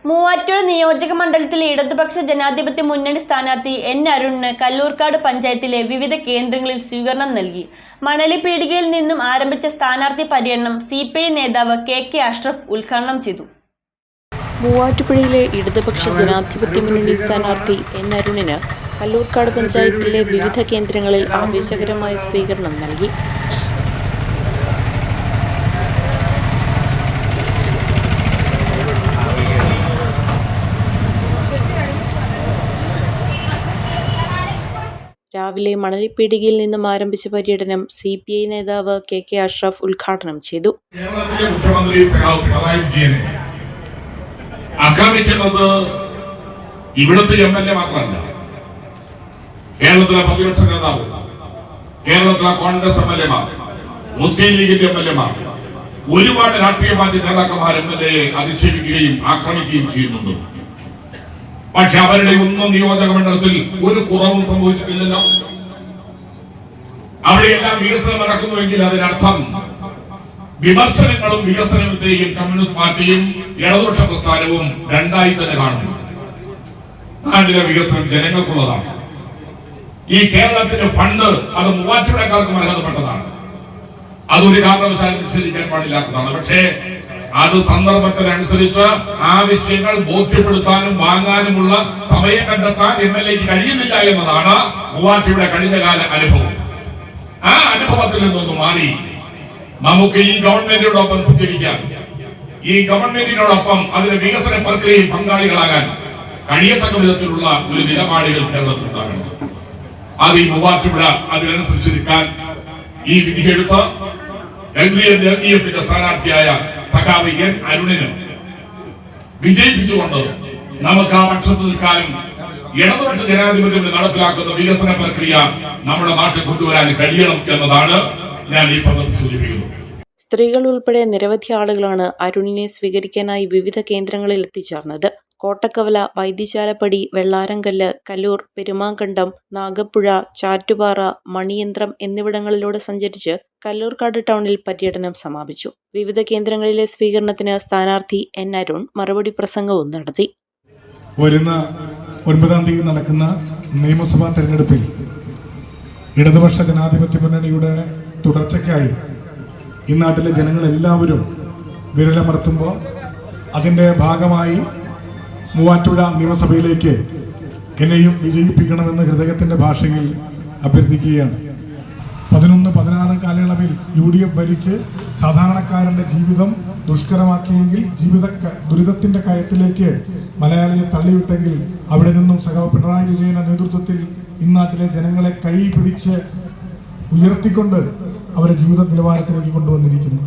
മൂവാറ്റുപുഴ നിയോജക മണ്ഡലത്തിലെ ഇടതുപക്ഷ ജനാധിപത്യ മുന്നണി സ്ഥാനാർത്ഥി എൻ അരുണിന് കല്ലൂർക്കാട് പഞ്ചായത്തിലെ വിവിധ കേന്ദ്രങ്ങളിൽ സ്വീകരണം നൽകി. മണലി പീടികയിൽ നിന്നും ആരംഭിച്ച സ്ഥാനാർത്ഥി പര്യടനം CPI നേതാവ് KK അഷ്റഫ് ഉദ്ഘാടനം ചെയ്തു. മൂവാറ്റുപുഴയിലെ ഇടതുപക്ഷ ജനാധിപത്യ മുന്നണി സ്ഥാനാർത്ഥി എൻ അരുണിന് കല്ലൂർക്കാട് പഞ്ചായത്തിലെ വിവിധ കേന്ദ്രങ്ങളിൽ ആവേശകരമായ സ്വീകരണം നൽകി. രാവിലെ മണലിപ്പീടികയിൽ നിന്നും ആരംഭിച്ച പര്യടനം CPI നേതാവ് KK അഷ്റഫ് ഉദ്ഘാടനം ചെയ്തു. കേരളത്തിലെ മുഖ്യമന്ത്രി പിണറായി വിജയനെ ആക്രമിക്കുന്നത് ഇവിടുത്തെ MLA മാത്രമല്ല, കേരളത്തിലെ പ്രതിപക്ഷ നേതാവ്, കേരളത്തിലെ കോൺഗ്രസ് MLA-മാർ, മുസ്ലിം ലീഗിന്റെ MLA-മാർ, ഒരുപാട് രാഷ്ട്രീയ പാർട്ടി നേതാക്കന്മാർ MLA-യെ അധിക്ഷേപിക്കുകയും ആക്രമിക്കുകയും ചെയ്യുന്നുണ്ട്. പക്ഷെ അവരുടെ ഒന്നും നിയോജക മണ്ഡലത്തിൽ ഒരു കുറവും സംഭവിച്ചിട്ടില്ലല്ലോ. അവിടെയെല്ലാം വികസനം നടക്കുന്നുവെങ്കിൽ അതിനർത്ഥം വിമർശനങ്ങളും വികസനത്തെയും കമ്മ്യൂണിസ്റ്റ് പാർട്ടിയും ഇടതുപക്ഷ പ്രസ്ഥാനവും രണ്ടായി തന്നെ കാണുന്നു. നാട്ടിലെ വികസനം ജനങ്ങൾക്കുള്ളതാണ്. ഈ കേരളത്തിന്റെ ഫണ്ട് അത് മൂവാറ്റുപുഴക്കാർക്കും അർഹതപ്പെട്ടതാണ്. അതൊരു കാരണവശാലും നിഷേധിക്കാൻ പാടില്ലാത്തതാണ്. പക്ഷേ അത് സന്ദർഭത്തിനനുസരിച്ച് ആവശ്യങ്ങൾ ബോധ്യപ്പെടുത്താനും വാങ്ങാനുമുള്ള സമയം കണ്ടെത്താൻ MLA-ക്ക് കഴിയുന്നില്ല എന്നതാണ് മൂവാറ്റുപുഴ കഴിഞ്ഞകാല അനുഭവം. ആ അനുഭവത്തിൽ നിന്നൊന്ന് മാറി നമുക്ക് ഈ ഗവൺമെന്റിനോടൊപ്പം സഞ്ചരിക്കാൻ, ഈ ഗവൺമെന്റിനോടൊപ്പം അതിന്റെ വികസന പ്രക്രിയയിൽ പങ്കാളികളാകാൻ കഴിയത്തക്ക വിധത്തിലുള്ള ഒരു നിലപാടുകൾ കേരളത്തിലുണ്ടാകണം. അത് ഈ മൂവാറ്റുപുഴ അതിനനുസരിച്ച് നിൽക്കാൻ ഈ വിധിയെടുത്ത് LDF-ന്റെ സ്ഥാനാർത്ഥിയായ സഖാവ് എൻ അരുണിന് വിജയിപ്പിച്ചുകൊണ്ട് നമുക്ക് ആ പക്ഷത്ത് നിൽക്കാനും ഇടതുപക്ഷ ജനാധിപത്യം നടപ്പിലാക്കുന്ന വികസന പ്രക്രിയ നമ്മുടെ നാട്ടിൽ കൊണ്ടുവരാൻ കഴിയണം എന്നതാണ് ഞാൻ ഈ സന്ദർഭത്തിൽ സൂചിപ്പിക്കുന്നത്. സ്ത്രീകൾ ഉൾപ്പെടെ നിരവധി ആളുകളാണ് അരുണിനെ സ്വീകരിക്കാനായി വിവിധ കേന്ദ്രങ്ങളിൽ എത്തിച്ചേർന്നത്. കോട്ടക്കവല, വൈദ്യശാലപ്പടി, വെള്ളാരങ്കല്ല്, കല്ലൂർ, പെരുമാങ്കണ്ടം, നാഗപ്പുഴ, ചാറ്റുപാറ, മണിയന്ത്രം എന്നിവിടങ്ങളിലൂടെ സഞ്ചരിച്ച് കല്ലൂർക്കാട് ടൗണിൽ പര്യടനം സമാപിച്ചു. വിവിധ കേന്ദ്രങ്ങളിലെ സ്വീകരണത്തിന് സ്ഥാനാർത്ഥി എൻ അരുൺ മറുപടി പ്രസംഗവും നടത്തി. വരുന്ന 9-ാം തീയതി നടക്കുന്ന നിയമസഭാ തെരഞ്ഞെടുപ്പിൽ ഇടതുപക്ഷ ജനാധിപത്യ മുന്നണിയുടെ തുടർച്ചയ്ക്കായി ഈ നാട്ടിലെ ജനങ്ങളെല്ലാവരും വിരലമർത്തുമ്പോൾ അതിൻ്റെ ഭാഗമായി മൂവാറ്റുപുഴ നിയമസഭയിലേക്ക് എന്നെയും വിജയിപ്പിക്കണമെന്ന് ഹൃദയത്തിൻ്റെ ഭാഷയിൽ അഭ്യർത്ഥിക്കുകയാണ്. 11-16 കാലയളവിൽ UDF ഭരിച്ച് സാധാരണക്കാരൻ്റെ ജീവിതം ദുഷ്കരമാക്കിയെങ്കിൽ, ദുരിതത്തിൻ്റെ കയത്തിലേക്ക് മലയാളിയെ തള്ളിവിട്ടെങ്കിൽ, അവിടെ നിന്നും സഖാവ് പിണറായി വിജയന്റെ നേതൃത്വത്തിൽ ഇന്നാട്ടിലെ ജനങ്ങളെ കൈ പിടിച്ച് ഉയർത്തിക്കൊണ്ട് അവരെ ജീവിത നിലവാരത്തിലേക്ക് കൊണ്ടുവന്നിരിക്കുന്നു.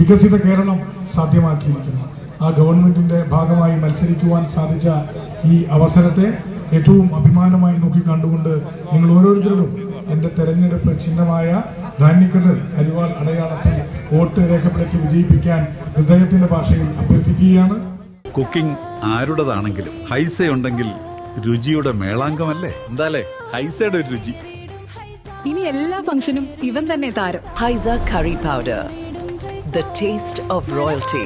വികസിത കേരളം സാധ്യമാക്കിയിരിക്കുന്നു. ആ ഗവൺമെന്റിന്റെ ഭാഗമായി മത്സരിക്കുവാൻ സാധിച്ച ഈ അവസരത്തെ ഏറ്റവും അഭിമാനമായി നോക്കിക്കണ്ടുകൊണ്ട് നിങ്ങൾ ഓരോരുത്തരോടും എൻ്റെ തെരഞ്ഞെടുപ്പ് ചിഹ്നമായ ധാന്യക്കതിർ അരിവാൾ അടയാളത്തിൽ വോട്ട് രേഖപ്പെടുത്തി വിജയിപ്പിക്കാൻ ഹൃദയത്തിന്റെ ഭാഷയിൽ അഭ്യർത്ഥിക്കുകയാണ്. കുക്കിംഗ് ആരുടേതാണെങ്കിലും ഹൈസ ഉണ്ടെങ്കിൽ രുചിയുടെ മേളാങ്കമല്ലേ? എന്താലേ ഹൈസയുടെ ഒരു രുചി. ഇനി എല്ലാ ഫംഗ്ഷനും ഇവൻ തന്നെ താരം. Haiza curry powder, the taste of royalty.